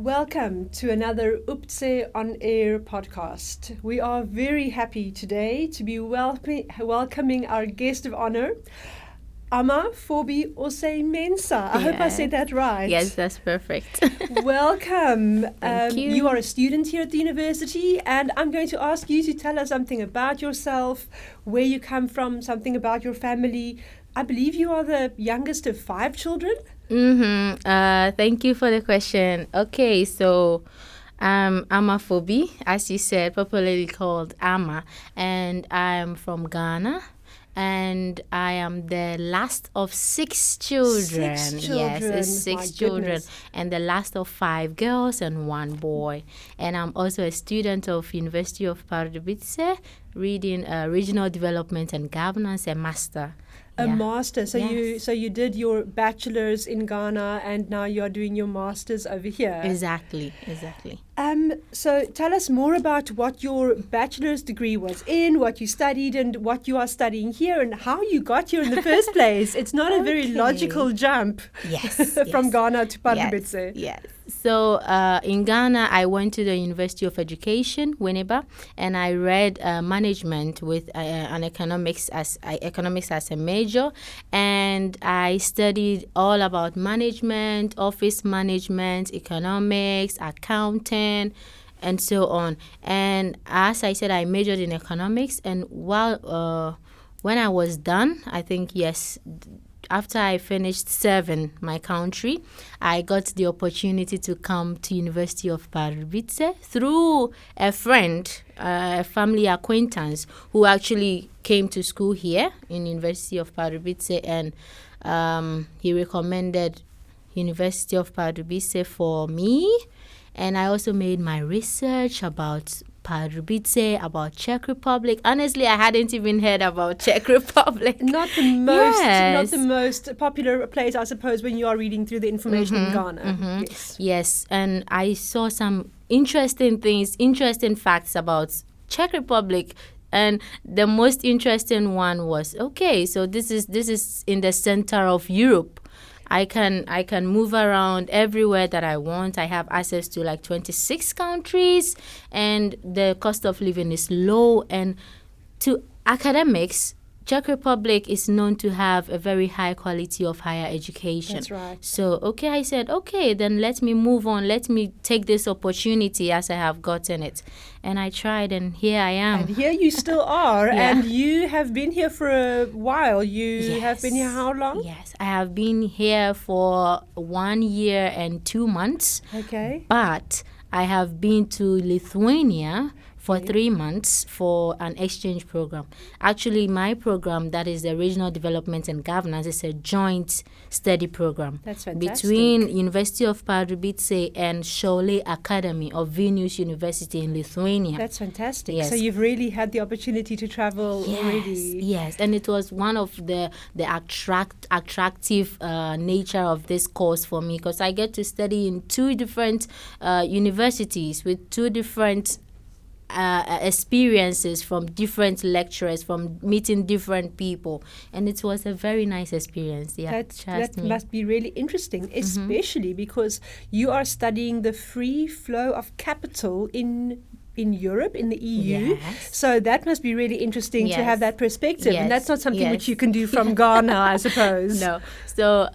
Welcome to another UPCE On Air podcast. We are very happy today to be welcoming our guest of honor, Ama Fobi Osei-Mensah. I hope I said that right. Yes, that's perfect. Welcome. Thank you. You are a student here at the university, and I'm going to ask you to tell us something about yourself, where you come from, something about your family. I believe you are the youngest of 5 children. Thank you for the question. Okay, so Ama Fobi, as you said, popularly called Ama, and I'm from Ghana. And I am the last of 6 children. 6 children. Yes, it's 6 children. Goodness. And the last of 5 girls and 1 boy. And I'm also a student of University of Pardubice, reading Regional Development and Governance, a master. A master. So Yes. you did your bachelor's in Ghana, and now you're doing your master's over here. Exactly. So tell us more about what your bachelor's degree was in, what you studied, and what you are studying here, and how you got here in the first place. It's not a very logical jump. Yes. From Ghana to Pardubice. Yes. So in Ghana, I went to the University of Education, Winneba, and I read management with an economics as a major, and I studied all about management, office management, economics, accounting, and so on. And as I said, I majored in economics, and while when I was done, I think after I finished serving my country, I got the opportunity to come to University of Pardubice through a friend, a family acquaintance who actually came to school here in University of Pardubice, and he recommended University of Pardubice for me. And I also made my research about Pardubice, about Czech Republic. Honestly, I hadn't even heard about Czech Republic. Not the most popular place, I suppose, when you are reading through the information in Ghana. Yes, and I saw some interesting facts about Czech Republic. And the most interesting one was, okay, so this is in the center of Europe. I can move around everywhere that I want. I have access to like 26 countries, and the cost of living is low. And to academics, Czech Republic is known to have a very high quality of higher education. That's right. So, I said, then let me move on. Let me take this opportunity as I have gotten it. And I tried, and here I am. And here you still are, Yeah. and you have been here for a while. You have been here how long? Yes, I have been here for 1 year and 2 months. Okay. But I have been to Lithuania for 3 months for an exchange program. Actually, my program, that is the Regional Development and Governance, is a joint study program. That's fantastic. Between University of Pardubice and Šiauliai Academy of Vilnius University in Lithuania. That's fantastic. Yes. So you've really had the opportunity to travel already. Yes, and it was one of the attractive nature of this course for me, because I get to study in 2 different universities with 2 different experiences from different lecturers, from meeting different people, and it was a very nice experience. That must be really interesting, especially because you are studying the free flow of capital in Europe, in the EU. Yes. So that must be really interesting to have that perspective. Yes. And that's not something which you can do from Ghana, I suppose. No. So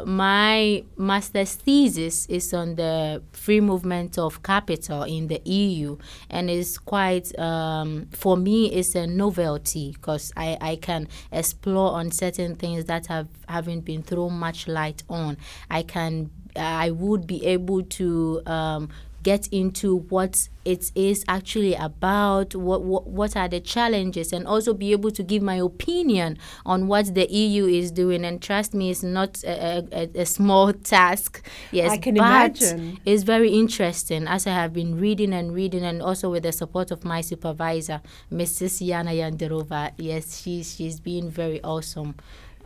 my master's thesis is on the free movement of capital in the EU. And it's quite, for me, it's a novelty, because I can explore on certain things that haven't been thrown much light on. I would be able to get into what it is actually about, what are the challenges, and also be able to give my opinion on what the EU is doing. And trust me, it's not a small task. Yes, I can imagine. It's very interesting, as I have been reading, and also with the support of my supervisor, Mrs. Yana Yanderova. Yes, she's been very awesome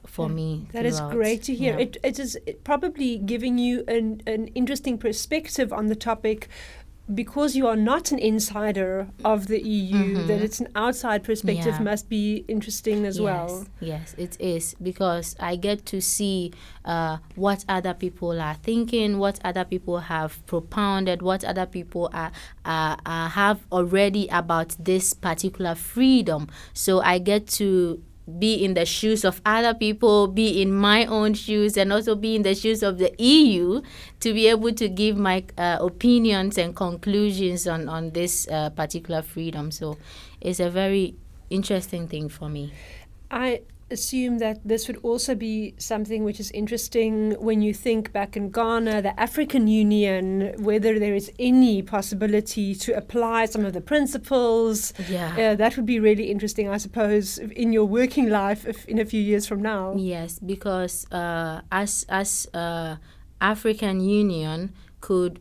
for me. That is great to hear. Yeah. It is probably giving you an interesting perspective on the topic because you are not an insider of the EU, that it's an outside perspective must be interesting as well. Yes, it is, because I get to see what other people are thinking, what other people have propounded, what other people have already about this particular freedom. So I get to be in the shoes of other people, be in my own shoes, and also be in the shoes of the EU to be able to give my opinions and conclusions on this particular freedom. So it's a very interesting thing for me. I assume that this would also be something which is interesting when you think back in Ghana, the African Union, whether there is any possibility to apply some of the principles. That would be really interesting, I suppose, in your working life in a few years from now. Yes, because as African Union could,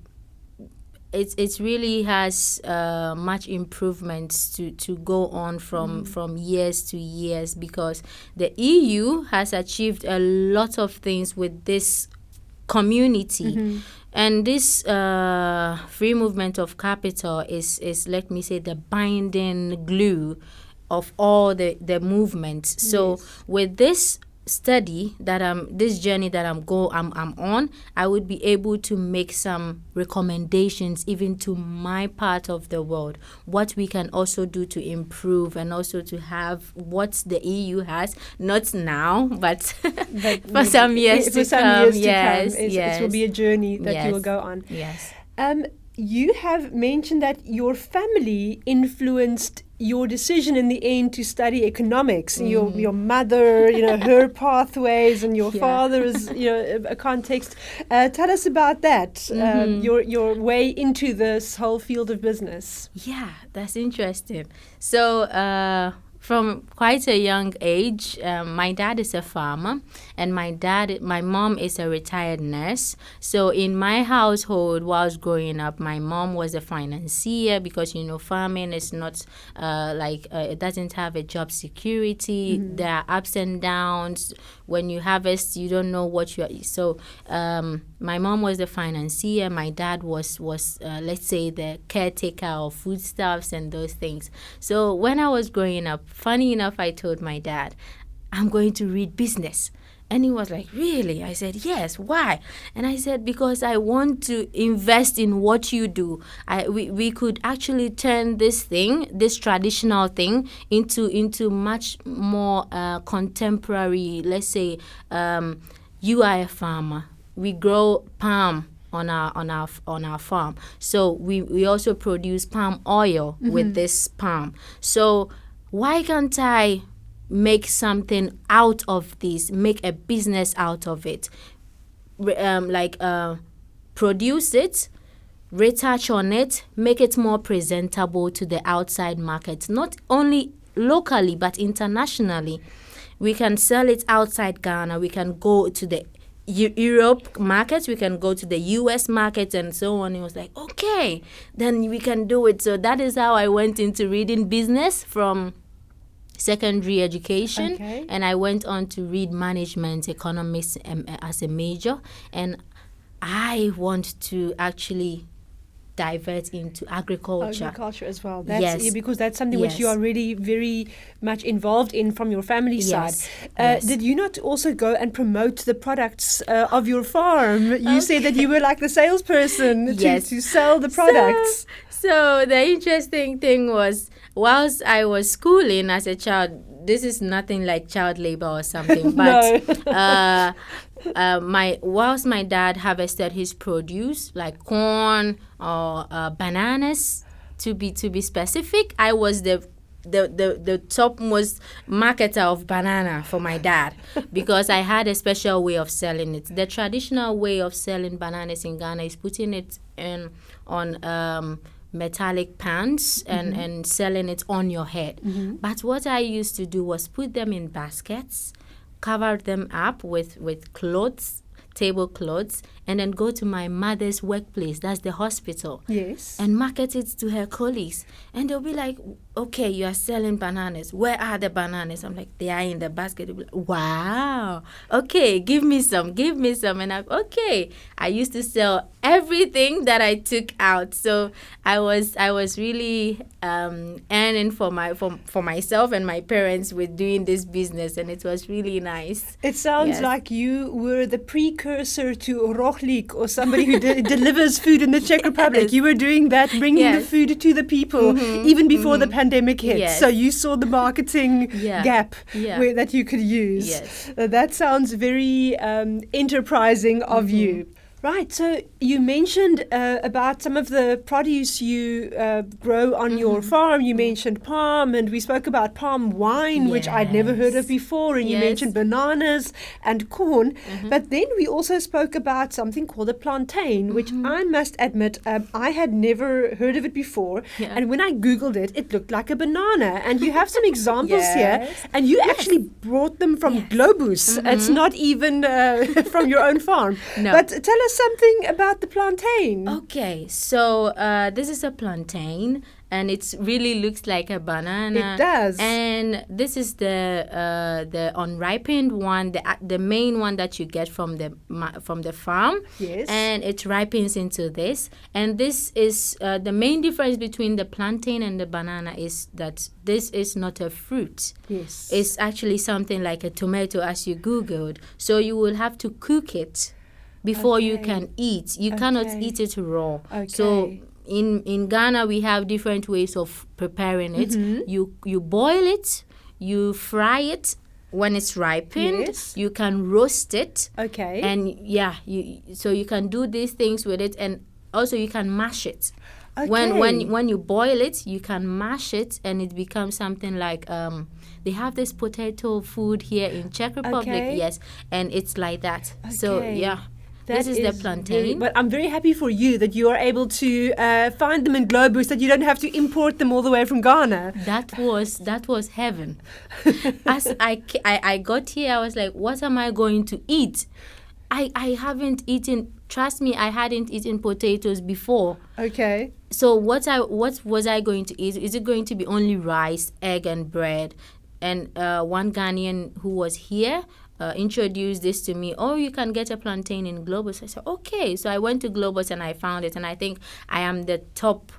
it really has much improvements to go on from years to years, because the EU has achieved a lot of things with this community. And this free movement of capital is, let me say, the binding glue of all the movements. So with this study this journey that I'm on, I would be able to make some recommendations even to my part of the world, what we can also do to improve, and also to have what the EU has, not now, but for some years to come. It will be a journey that you will go on. Yes. You have mentioned that your family influenced your decision in the end to study economics. Your mother, her pathways, and your father's, a context. Tell us about that. Your way into this whole field of business. Yeah, that's interesting. So from quite a young age, my dad is a farmer, and my mom is a retired nurse. So in my household, whilst growing up, my mom was a financier, because farming is not it doesn't have a job security. There are ups and downs. When you harvest, you don't know what you are. So my mom was the financier. My dad was let's say, the caretaker of foodstuffs and those things. So when I was growing up, funny enough, I told my dad, I'm going to read business. And he was like, really? I said, yes. Why? And I said, because I want to invest in what you do. We could actually turn this traditional thing into much more contemporary. Let's say you are a farmer. We grow palm on our farm. So we also produce palm oil with this palm. So why can't I make something out of this, make a business out of it, produce it, retouch on it, make it more presentable to the outside market, not only locally but internationally. We can sell it outside Ghana. We can go to the Europe market, we can go to the US market, and so on. It was like, okay, then we can do it. So that is how I went into reading business from secondary education, and I went on to read management economics as a major, and I want to actually divert into agriculture as well. Because that's something which you are really very much involved in from your family side. Did you not also go and promote the products of your farm? You said that you were like the salesperson to sell the products. So the interesting thing was, whilst I was schooling as a child, this is nothing like child labor or something, but whilst my dad harvested his produce, like corn or bananas, to be specific, I was the topmost marketer of banana for my dad, because I had a special way of selling it. The traditional way of selling bananas in Ghana is putting it on metallic pans and selling it on your head. But what I used to do was put them in baskets, cover them up with clothes, tablecloths, and then go to my mother's workplace, that's the hospital, and market it to her colleagues. And they'll be like, okay, you are selling bananas. Where are the bananas? I'm like, they are in the basket. They'll be like, wow. Okay, give me some. And okay. I used to sell everything that I took out. So I was really earning for myself and my parents with doing this business, and it was really nice. It sounds like you were the precursor to Rochlik, or somebody who delivers food in the Czech Republic. Yes. You were doing that, bringing the food to the people, even before the pandemic hit. Yes. So you saw the marketing gap that you could use. Yes. That sounds very enterprising of you. Right, so you mentioned about some of the produce you grow on your farm. You mentioned palm, and we spoke about palm wine, which I'd never heard of before, and you mentioned bananas and corn. But then we also spoke about something called a plantain, which I must admit I had never heard of it before. And when I Googled it, it looked like a banana. And you have some examples here, and you actually brought them from Globus. It's not even from your own farm. No. But tell us something about the plantain. Okay, so this is a plantain, and it really looks like a banana. It does. And this is the unripened one, the main one that you get from the farm. Yes. And it ripens into this. And this is the main difference between the plantain and the banana is that this is not a fruit. Yes. It's actually something like a tomato, as you Googled. So you will have to cook it before you can eat. You cannot eat it raw. So in Ghana, we have different ways of preparing it. You boil it, you fry it. When it's ripened, you can roast it. Okay. And so you can do these things with it, and also you can mash it. Okay. When you boil it, you can mash it, and it becomes something like they have this potato food here in Czech Republic, and it's like that. Okay. So this is the plantain. But I'm very happy for you that you are able to find them in Globus, that you don't have to import them all the way from Ghana. That was heaven. As I got here, I was like, what am I going to eat? I haven't eaten. Trust me, I hadn't eaten potatoes before. Okay. So what was I going to eat? Is it going to be only rice, egg, and bread? And one Ghanaian who was here introduced this to me. Oh, you can get a plantain in Globus. I said, okay. So I went to Globus and I found it. And I think I am the top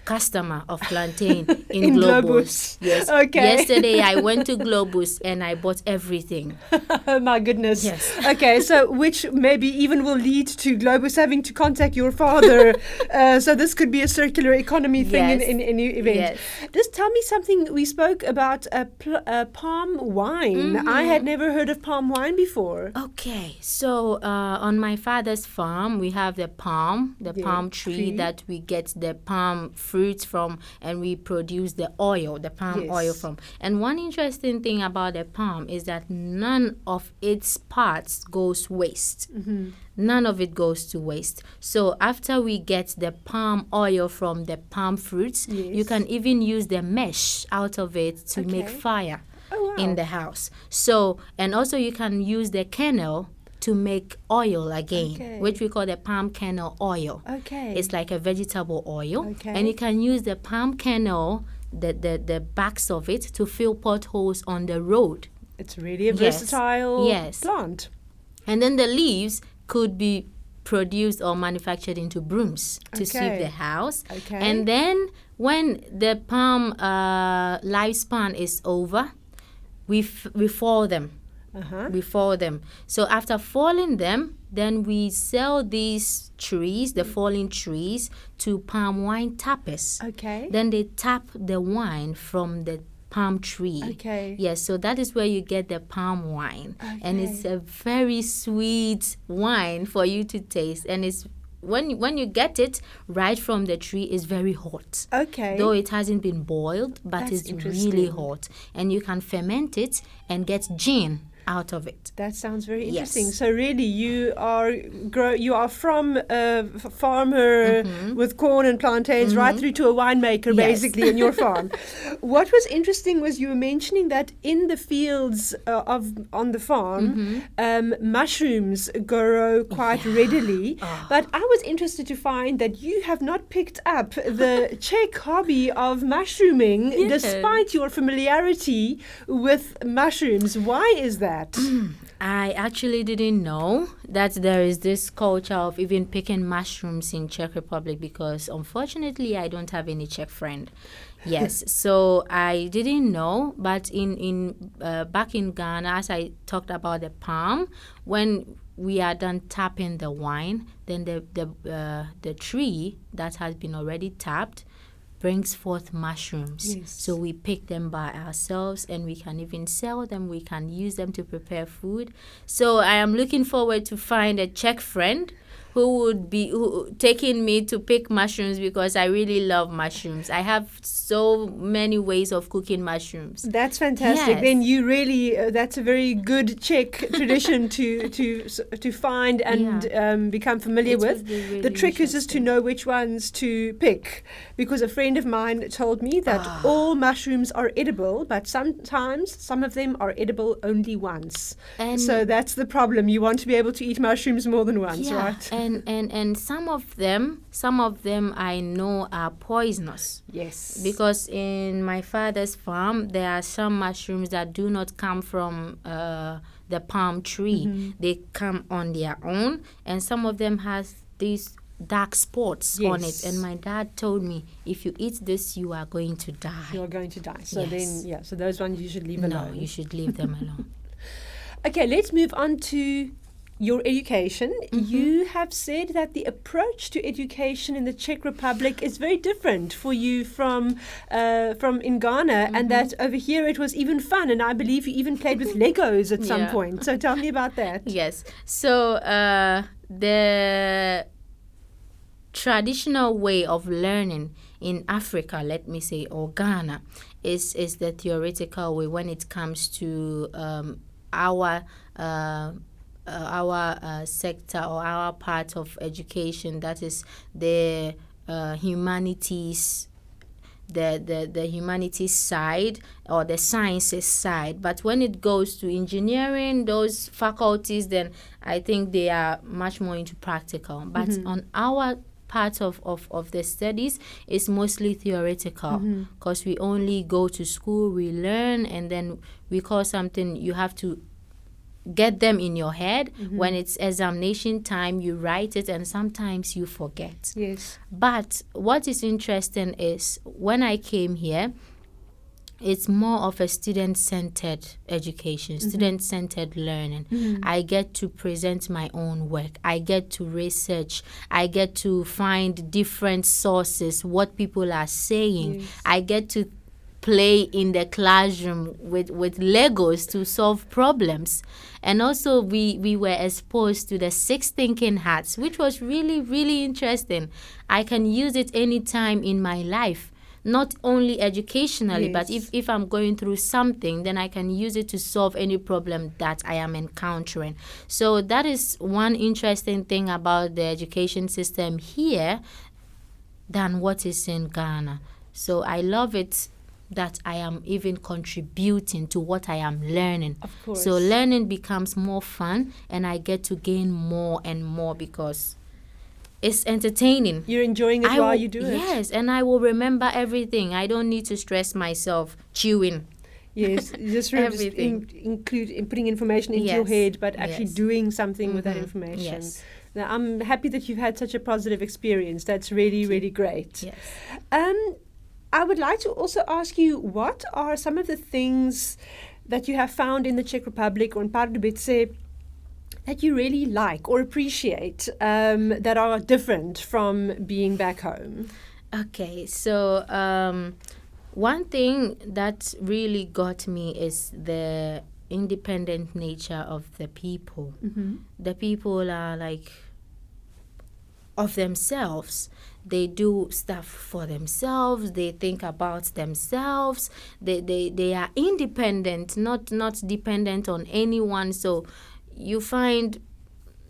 customer of plantain in Globus. Yes. Okay. Yesterday I went to Globus and I bought everything. Oh my goodness. Yes. Okay, so which maybe even will lead to Globus having to contact your father. So this could be a circular economy thing in any event. Yes. Just tell me something. We spoke about palm wine. I had never heard of palm wine before. Okay, so on my father's farm, we have the palm tree that we get the palm fruits from, and we produce the palm oil from. And one interesting thing about the palm is that none of its parts goes waste. None of it goes to waste. So after we get the palm oil from the palm fruits, you can even use the mesh out of it to make fire in the house. So, and also you can use the kernel to make oil again, which we call the palm kernel oil. Okay. It's like a vegetable oil. Okay. And you can use the palm kernel, the backs of it, to fill potholes on the road. It's really a versatile plant. And then the leaves could be produced or manufactured into brooms to sweep the house. Okay. And then when the palm lifespan is over, we fall them. We fall them. So after falling them, then we sell these trees, the fallen trees, to palm wine tappers. Okay. Then they tap the wine from the palm tree. Okay. Yes, so that is where you get the palm wine. Okay. And it's a very sweet wine for you to taste. And it's when you get it right from the tree, it's very hot. Okay. Though it hasn't been boiled, but it's really hot. And you can ferment it and get gin out of it. That sounds very interesting. Yes. So really, you are from a farmer with corn and plantains right through to a winemaker, basically, in your farm. What was interesting was you were mentioning that in the fields on the farm, mushrooms grow quite readily. But I was interested to find that you have not picked up the Czech hobby of mushrooming, despite your familiarity with mushrooms. Why is that? I actually didn't know that there is this culture of even picking mushrooms in Czech Republic, because unfortunately I don't have any Czech friend. Yes, so I didn't know, but in back in Ghana, as I talked about the palm, when we are done tapping the wine, then the tree that has been already tapped brings forth mushrooms. Yes. So we pick them by ourselves, and we can even sell them. We can use them to prepare food. So I am looking forward to find a Czech friend who would be taking me to pick mushrooms, because I really love mushrooms. I have so many ways of cooking mushrooms. That's fantastic. Yes. Then you really, that's a very good Czech tradition to find and become familiar with. Really the trick is just to know which ones to pick, because a friend of mine told me that all mushrooms are edible, but sometimes some of them are edible only once. And so that's the problem. You want to be able to eat mushrooms more than once, right? And some of them I know are poisonous. Yes. Because in my father's farm, there are some mushrooms that do not come from the palm tree. They come on their own, and some of them has these dark spots on it. And my dad told me, if you eat this, you are going to die. You are going to die. So so those ones you should leave alone. No, you should leave them alone. Okay, let's move on to your education. You have said that the approach to education in the Czech Republic is very different for you from in Ghana, and that over here it was even fun, and I believe you even played with Legos at some point. So tell me about that. Yes. So the traditional way of learning in Africa, let me say, or Ghana, is the theoretical way when it comes to our sector or our part of education, that is the humanities, the humanities side or the sciences side. But when it goes to engineering, those faculties, then I think they are much more into practical. But on our part of the studies is mostly theoretical, because we only go to school, we learn, and then we call something, you have to get them in your head. When it's examination time, you write it, and sometimes you forget. Yes. But what is interesting is when I came here, it's more of a student-centered education, student-centered learning. I get to present my own work. I get to research. I get to find different sources, what people are saying. Yes. I get to play in the classroom with Legos to solve problems. And also we were exposed to the 6 thinking hats, which was really, really interesting. I can use it anytime in my life, not only educationally, but if I'm going through something, then I can use it to solve any problem that I am encountering. So that is one interesting thing about the education system here than what is in Ghana. So I love it that I am even contributing to what I am learning. Of course. So learning becomes more fun, and I get to gain more and more because it's entertaining. You're enjoying it while you do it. Yes, and I will remember everything. I don't need to stress myself chewing. Yes, just include putting information into your head, but actually doing something with that information. Yes. Now, I'm happy that you've had such a positive experience. That's really, really great. Yes. I would like to also ask you, what are some of the things that you have found in the Czech Republic or in Pardubice that you really like or appreciate that are different from being back home? Okay, so one thing that really got me is the independent nature of the people. The people are like of themselves. They do stuff for themselves. They think about themselves. They are independent, not dependent on anyone. So you find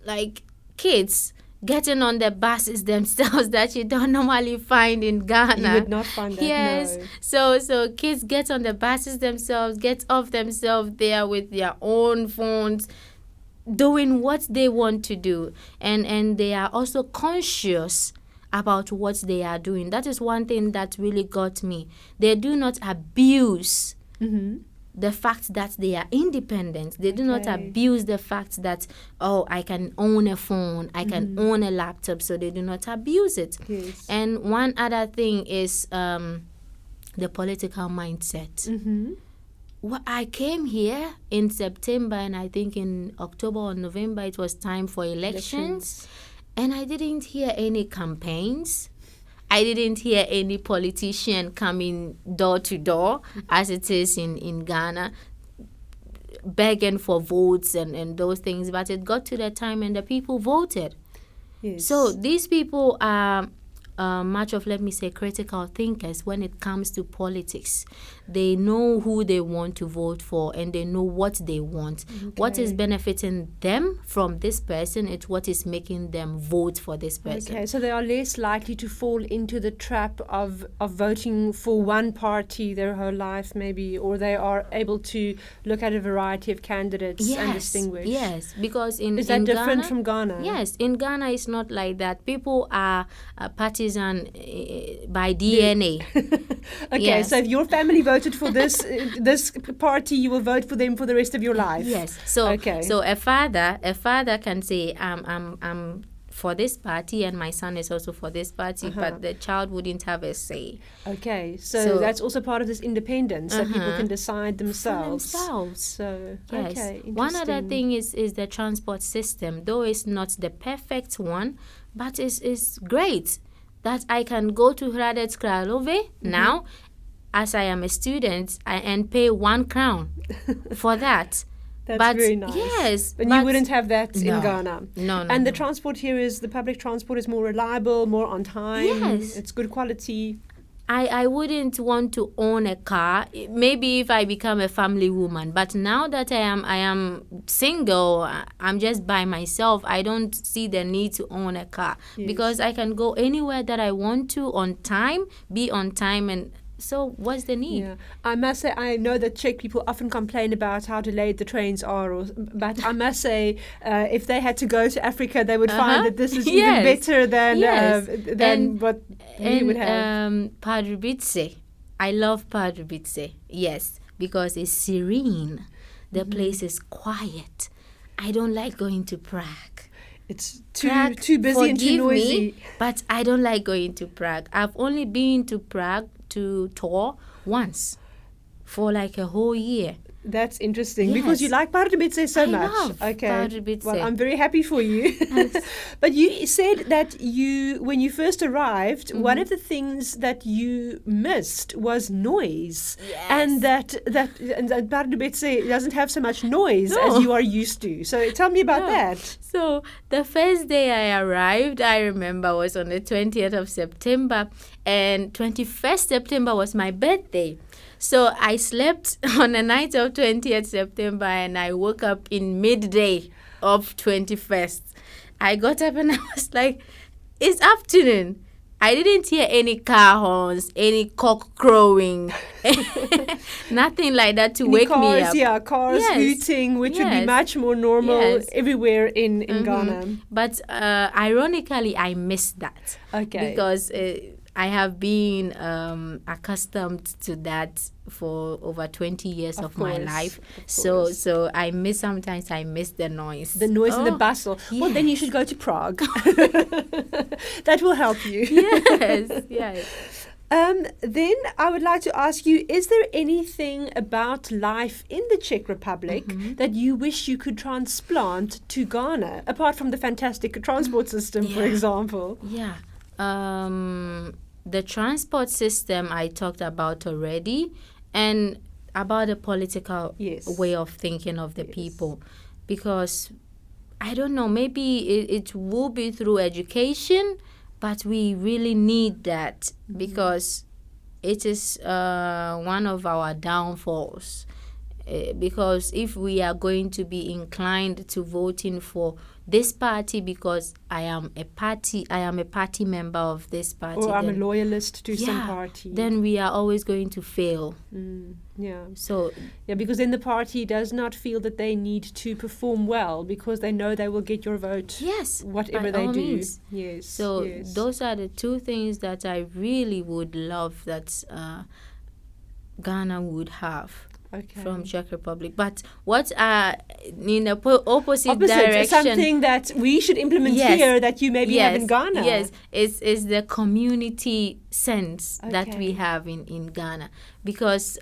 like kids getting on the buses themselves that you don't normally find in Ghana. You would not find that, yes. no. So kids get on the buses themselves, get off themselves there with their own phones, doing what they want to do. And they are also conscious about what they are doing. That is one thing that really got me. They do not abuse the fact that they are independent. They do not abuse the fact that, I can own a phone, I can own a laptop, so they do not abuse it. Yes. And one other thing is the political mindset. Well, I came here in September, and I think in October or November it was time for elections. And I didn't hear any campaigns. I didn't hear any politician coming door to door, as it is in Ghana, begging for votes and those things. But it got to the time and the people voted. Yes. So these people are much of, let me say, critical thinkers when it comes to politics. They know who they want to vote for, and they know what they want. What is benefiting them from this person, it's what is making them vote for this person. Okay, so they are less likely to fall into the trap of voting for one party their whole life, maybe, or they are able to look at a variety of candidates and distinguish. Yes, because in that different Ghana, from Ghana? Yes, in Ghana it's not like that. People are partisan by DNA. Okay, so if your family voted for this party, you will vote for them for the rest of your life. Yes. So a father can say, I'm for this party, and my son is also for this party, but the child wouldn't have a say. Okay, so that's also part of this independence, that people can decide themselves. So, yes. Okay, one other thing is the transport system, though it's not the perfect one, but it's great that I can go to Hradec Králové now, as I am a student, and pay 1 crown for that. That's very nice. Yes. But you wouldn't have that in Ghana. No. And the transport here the public transport is more reliable, more on time. Yes. It's good quality. I wouldn't want to own a car, maybe if I become a family woman. But now that I am single, I'm just by myself, I don't see the need to own a car. Yes. Because I can go anywhere that I want to on time, be on time, and so what's the need? Yeah, I must say, I know that Czech people often complain about how delayed the trains are, but I must say, if they had to go to Africa, they would find that this is even better than what we would have. Pardubice, I love Pardubice, yes, because it's serene. The place is quiet. I don't like going to Prague. It's too busy and too noisy. Me, but I don't like going to Prague. I've only been to Prague to tour once for like a whole year. That's interesting, because you like Pardubice so much. Love Pardubice. Well, I'm very happy for you. But you said that when you first arrived, one of the things that you missed was noise, and that Pardubice doesn't have so much noise as you are used to. So tell me about that. So the first day I arrived, I remember, was on the 20th of September, and 21st September was my birthday. So I slept on the night of 20th September, and I woke up in midday of 21st. I got up and I was like, it's afternoon. I didn't hear any car horns, any cock crowing, nothing like that to wake me up. Yeah, cars hooting, which would be much more normal everywhere in Ghana. But ironically, I missed that. Okay. Because I have been accustomed to that for over 20 years of my life. So sometimes I miss the noise. The noise and the bustle. Yes. Well, then you should go to Prague. That will help you. Yes. Then I would like to ask you, is there anything about life in the Czech Republic that you wish you could transplant to Ghana, apart from the fantastic transport system, for example? Yeah. The transport system I talked about already, and about the political way of thinking of the people, because I don't know, maybe it will be through education, But we really need that because it is one of our downfalls. Because if we are going to be inclined to voting for this party because I am a party member of this party, or I'm a loyalist to some party, then we are always going to fail. So because then the party does not feel that they need to perform well because they know they will get your vote. Yes, whatever they do. Means. Yes. So those are the two things that I really would love that Ghana would have. From Czech Republic. But what are in the opposite direction? Something that we should implement here that you maybe have in Ghana. Yes, is the community sense that we have in Ghana. Because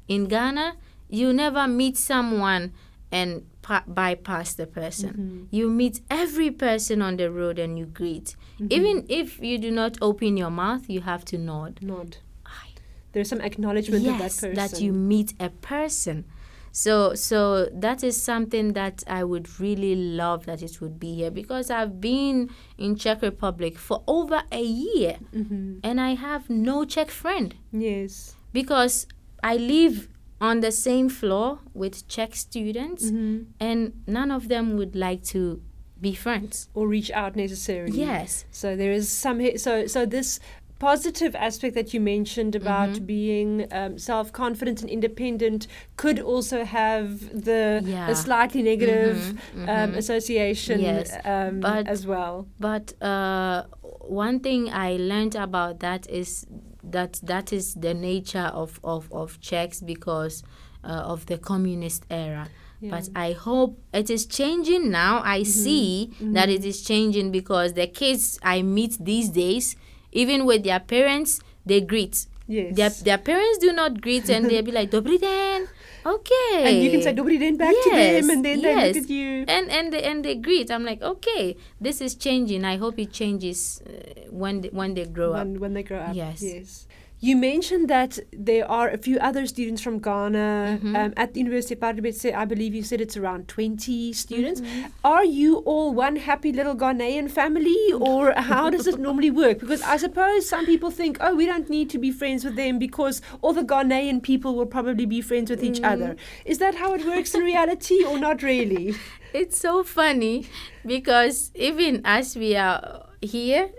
in Ghana, you never meet someone and bypass the person. You meet every person on the road and you greet. Even if you do not open your mouth, you have to nod. There's some acknowledgement of that person. That you meet a person. So that is something that I would really love that it would be here, because I've been in Czech Republic for over a year and I have no Czech friend. Yes. Because I live on the same floor with Czech students and none of them would like to be friends. Or reach out necessarily. Yes. So there is some... So this... positive aspect that you mentioned about being self-confident and independent could also have a slightly negative association as well. But one thing I learned about that is that is the nature of Czechs because of the communist era. But I hope it is changing now. I see that it is changing because the kids I meet these days, even with their parents, they greet. Yes. Their parents do not greet and they'll be like, Dobry den. Okay. And you can say Dobry den back to them and then they look at you. And they greet. I'm like, okay, this is changing. I hope it changes when they grow up. When they grow up. Yes. You mentioned that there are a few other students from Ghana at the University of Pardubice. I believe you said it's around 20 students. Are you all one happy little Ghanaian family, or how does it normally work? Because I suppose some people think, oh, we don't need to be friends with them because all the Ghanaian people will probably be friends with each other. Is that how it works in reality, or not really? It's so funny because even as we are here,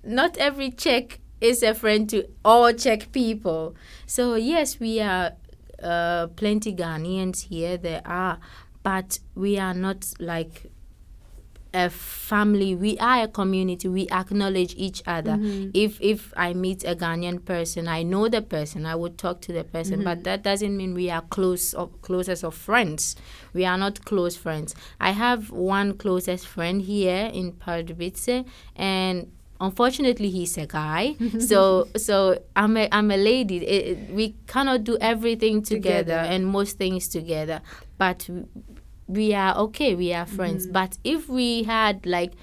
not every Czech is a friend to all Czech people. So yes, we are plenty Ghanaians here. There are, but we are not like a family. We are a community. We acknowledge each other. If I meet a Ghanaian person, I know the person. I would talk to the person, but that doesn't mean we are closest of friends. We are not close friends. I have one closest friend here in Pardubice, and unfortunately, he's a guy, so I'm a lady. We cannot do everything together and most things together, but we are okay. We are friends. But if we had like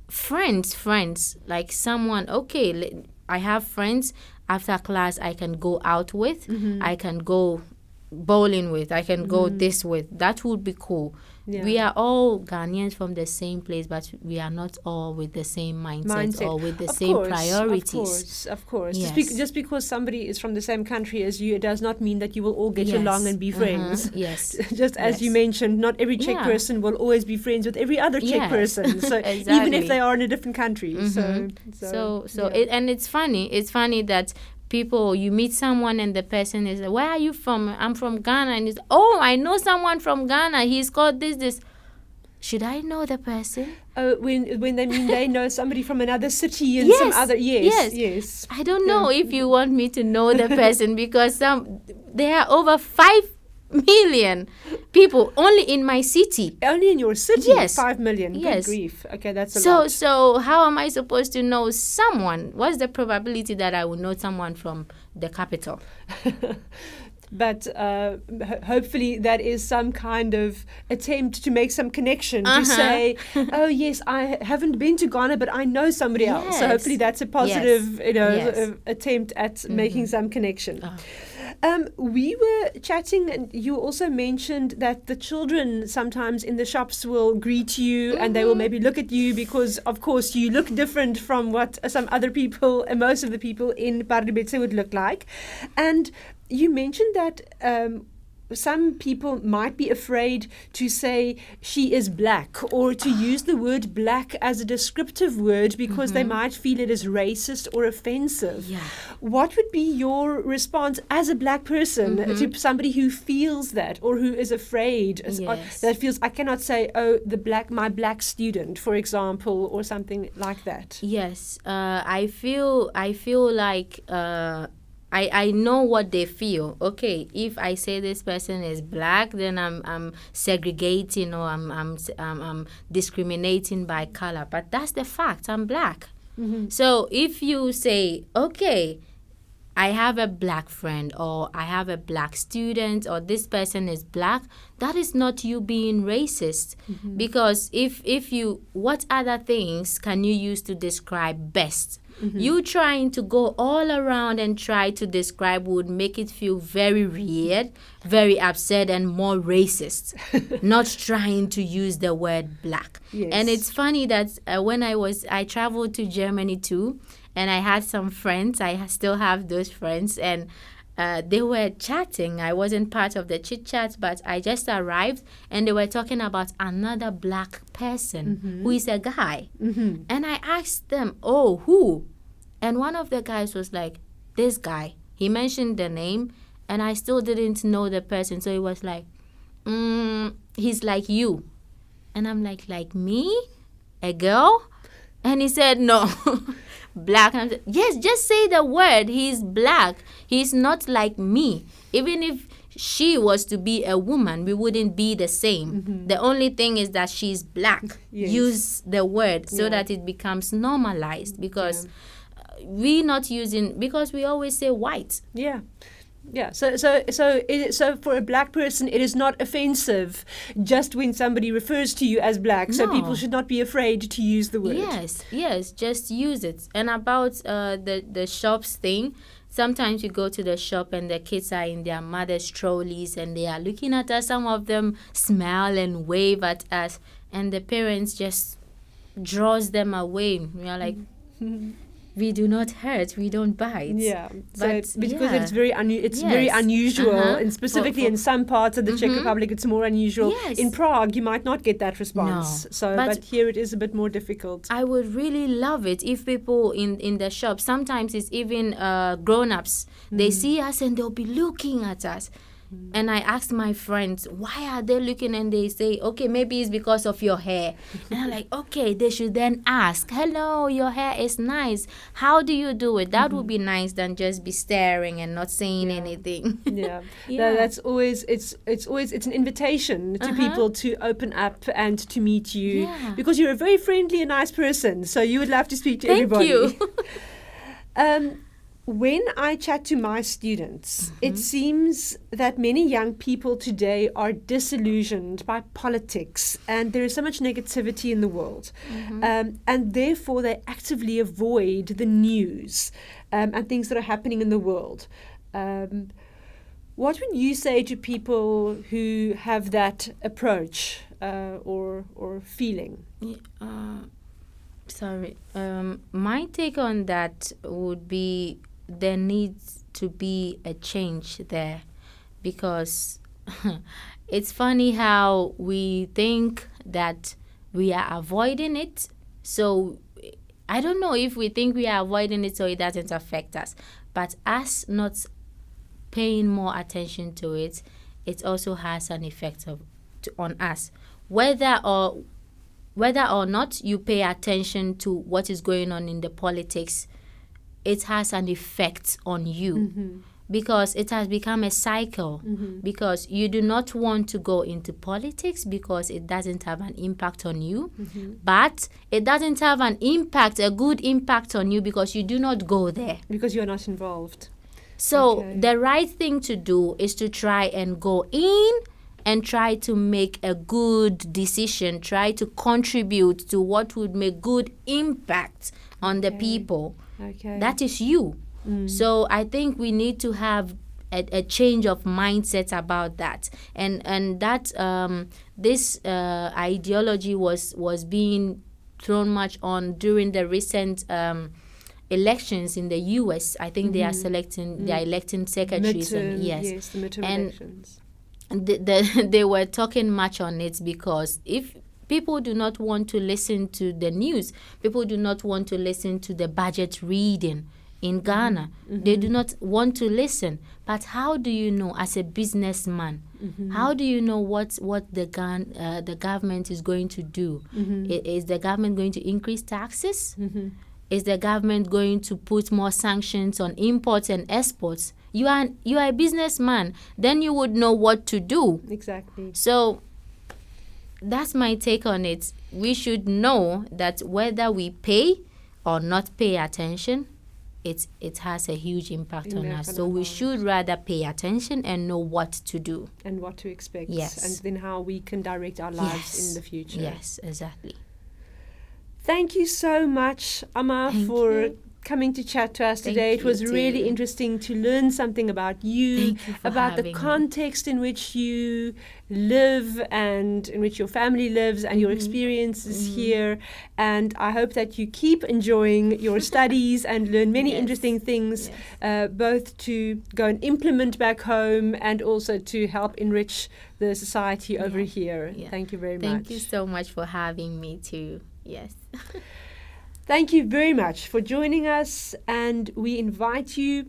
friends, like someone, okay, I have friends after class I can go out with, I can go bowling with, I can go this with. That would be cool. We are all Ghanaians from the same place, but we are not all with the same mindset or with the same priorities. Of course. Yes. Just because somebody is from the same country as you, it does not mean that you will all get along and be friends. Yes. Just as you mentioned, not every Czech person will always be friends with every other Czech person. So even if they are in a different country. And it's funny. It's funny that people, you meet someone and the person is like, where are you from? I'm from Ghana. And it's, oh, I know someone from Ghana. He's called this. Should I know the person? Oh, when they mean they know somebody from another city and some other... Yes. I don't know if you want me to know the person because there are over 5 million people only in my city. Only in your city? Yes. 5 million? Yes. Good grief. Okay, that's a lot. So how am I supposed to know someone? What's the probability that I will know someone from the capital? But hopefully that is some kind of attempt to make some connection, to say, oh, yes, I haven't been to Ghana, but I know somebody else. So hopefully that's a positive attempt at making some connection. We were chatting, and you also mentioned that the children sometimes in the shops will greet you and they will maybe look at you because, of course, you look different from what some other people and most of the people in Pardubice would look like. And you mentioned that some people might be afraid to say she is black or to use the word black as a descriptive word because they might feel it is racist or offensive. Yeah. What would be your response as a black person to somebody who feels that or who is afraid, Yes. that feels, I cannot say, my black student, for example, or something like that? Yes, I feel like I know what they feel. Okay, if I say this person is black, then I'm segregating or I'm discriminating by color. But that's the fact. I'm black. So if you say, okay, I have a black friend or I have a black student or this person is black, that is not you being racist. Because if you, what other things can you use to describe best? You trying to go all around and try to describe would make it feel very weird, very upset, and more racist. Not trying to use the word black. Yes. And it's funny that when I traveled to Germany too, and I had some friends. I still have those friends, and they were chatting. I wasn't part of the chit chat, but I just arrived, and they were talking about another black person who is a guy. And I asked them, "Oh, who?" And one of the guys was like, "This guy." He mentioned the name, and I still didn't know the person. So he was like, "He's like you," and I'm like me, a girl, and he said no. Black. And yes, just say the word. He's black. He's not like me. Even if she was to be a woman, we wouldn't be the same. The only thing is that she's black. Yes. Use the word so that it becomes normalized, because we not using, because we always say white. Yeah. Yeah, so for a black person, it is not offensive just when somebody refers to you as black. So people should not be afraid to use the word. Yes, just use it. And about the shops thing, sometimes you go to the shop and the kids are in their mother's trolleys and they are looking at us. Some of them smile and wave at us, and the parents just draws them away. We are like, we do not hurt, we don't bite. Yeah, but so because it's very very unusual, and specifically in some parts of the Czech Republic, it's more unusual. Yes. In Prague, you might not get that response. No. So, but here it is a bit more difficult. I would really love it if people in the shop, sometimes it's even grown-ups, they see us and they'll be looking at us. And I asked my friends, why are they looking? And they say, okay, maybe it's because of your hair. And I'm like, okay, they should then ask, hello, your hair is nice. How do you do it? That would be nice than just be staring and not saying anything. No, that's always, it's an invitation to people to open up and to meet you, because you're a very friendly and nice person. So you would love to speak to everybody. Thank you. When I chat to my students, it seems that many young people today are disillusioned by politics, and there is so much negativity in the world. And therefore, they actively avoid the news and things that are happening in the world. What would you say to people who have that approach or feeling? My take on that would be, there needs to be a change there, because it's funny how we think that we are avoiding it. So I don't know if we think we are avoiding it so it doesn't affect us, but us not paying more attention to it, it also has an effect on us. Whether or not you pay attention to what is going on in the politics, it has an effect on you, because it has become a cycle, because you do not want to go into politics because it doesn't have an impact on you, but it doesn't have a good impact on you because you do not go there. Because you're not involved. So the right thing to do is to try and go in and try to make a good decision, try to contribute to what would make good impact on the people. That is you. So I think we need to have a change of mindset about that, and that this ideology was being thrown much on during the recent elections in the U.S. I think they are electing secretaries. Yes, the midterm elections. They were talking much on it, because if people do not want to listen to the news, people do not want to listen to the budget reading in Ghana. They do not want to listen. But how do you know, as a businessman, how do you know what the government is going to do? Is the government going to increase taxes? Is the government going to put more sanctions on imports and exports? You are a businessman. Then you would know what to do. Exactly. So that's my take on it. We should know that whether we pay or not pay attention, it has a huge impact on us. So we should rather pay attention and know what to do. And what to expect. Yes. And then how we can direct our lives in the future. Yes, exactly. Thank you so much, Ama, for coming to chat to us today. It was really interesting to learn something about you, about the context in which you live and in which your family lives, and your experiences here. And I hope that you keep enjoying your studies and learn many interesting things, both to go and implement back home and also to help enrich the society over here. Thank you very much. Thank you so much for having me too. Yes. Thank you very much for joining us, and we invite you,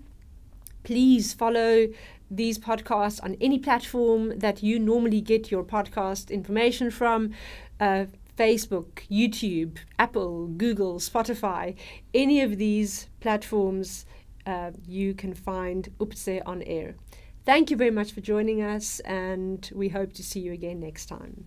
please follow these podcasts on any platform that you normally get your podcast information from, Facebook, YouTube, Apple, Google, Spotify. Any of these platforms you can find UPCE On Air. Thank you very much for joining us, and we hope to see you again next time.